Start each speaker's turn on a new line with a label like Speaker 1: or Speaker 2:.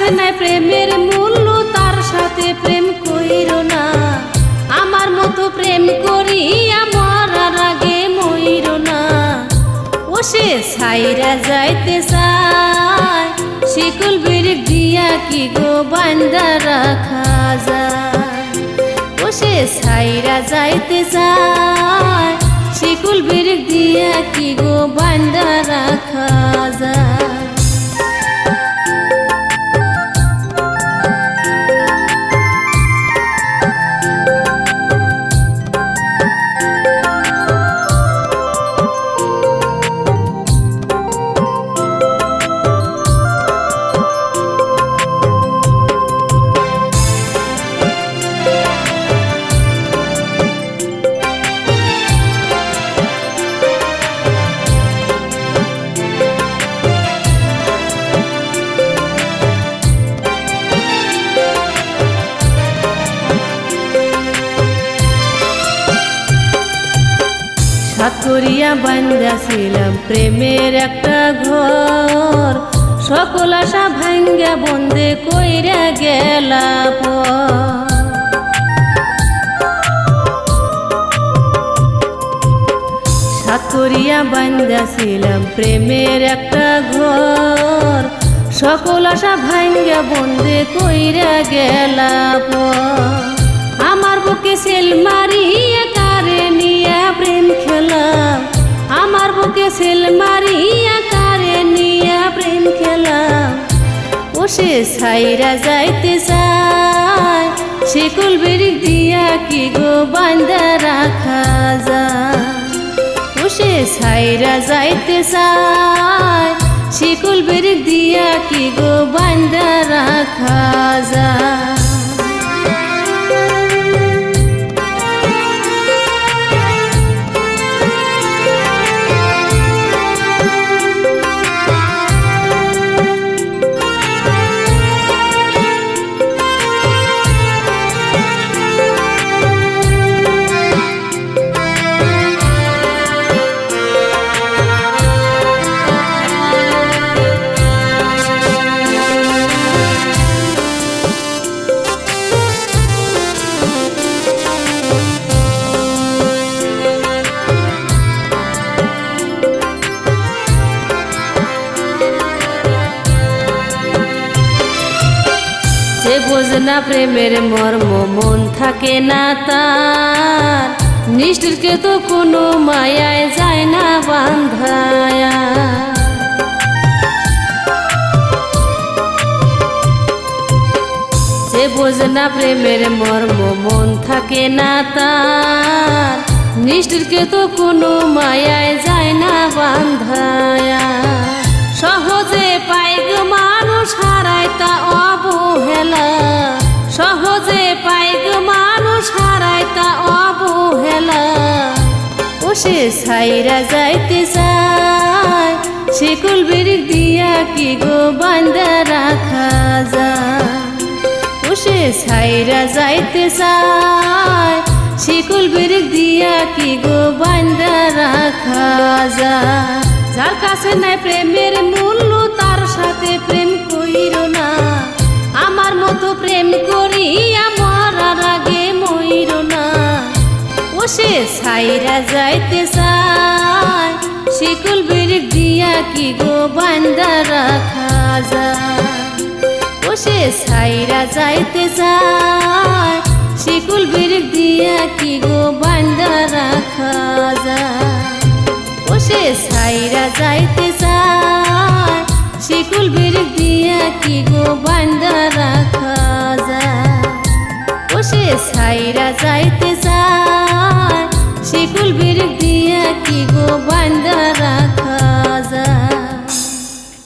Speaker 1: কাছে নাই প্রেমের মূল্য, তার সাথে প্রেম কইরো না। আমার মতো প্রেম করিয়া মরার আগে মইরো না। ও সে ছাইরা যাইতে চায়, শিকল বিরিক দিয়া কি গো বান্দা রাখা যায়। ও সে ছাইরা যাইতে চায়, শিকল বিরিক দিয়া কি গো বান্দা রাখা যায়। সাত করিয়া বান্ধাছিলাম প্রেমের একটা ঘর, সকল আশা ভাঙ্গা বন্দে কইরা গেলা পর। সাত করিয়া বান্ধাছিলাম প্রেমের একটা ঘর, সকল আশা ভাঙ্গা বন্দে কইরা গেলা পর। আমার বুকে সেল মারিয়া কারে নিয়া প্রেম খেলা, আমার বুকে সেল মারিয়া কারে নিয়া প্রেম খেলা। ও সে ছাইরা যাইতে চায়, শিকল বিরিক দিয়া কি গো বান্দা রাখা যায়। ও সে ছাইরা যাইতে চায়, শিকল বিরিক দিয়া কি গো বান্দা রাখা যায়। যে বোঝনা প্রেমের মর্ম মন থাকে না তার, নিষ্ঠুরকে তো কোনো মায়ায় যায় না বান্ধায়া। যে বোঝনা প্রেমের মর্ম মন থাকে না তার, নিষ্ঠুরকে তো কোনো মায়ায় যায় না বান্ধায়া। সহজে পাই গো মানুষ হারায় তা অবহেলা, সহজে পাই গো মানুষ হারায় তা অবহেলা। ও সে ছাইরা যাইতে চায়, শিকল বিরিক দিয়া কি গো বান্দা রাখা যায়। ও সে ছাইরা যাইতে চায়, শিকল বিরিক দিয়া কি গো বান্দা রাখা যায়। যার কাছে নাই প্রেমের মূল্য, তার সাথে প্রেম কইরো না। আমার মতো প্রেম করিয়া মরার আগে মইরো না। ও সে ছাইরা যাইতে চায়, শিকল বিরিক দিয়া কি গো বান্দা রাখা যায়। ও সে ছাইরা যাইতে চায়, শিকল বিরিক দিয়া কি গো বান্দা রাখা যায়। ও সে ছাইরা যাইতে চায়, শিকল বিরিক দিয়া কি গো বান্দা রাখা যায়। ও সে ছাইরা যাইতে চায়, শিকল বিরিক দিয়া কি গো বান্দা রাখা যায়।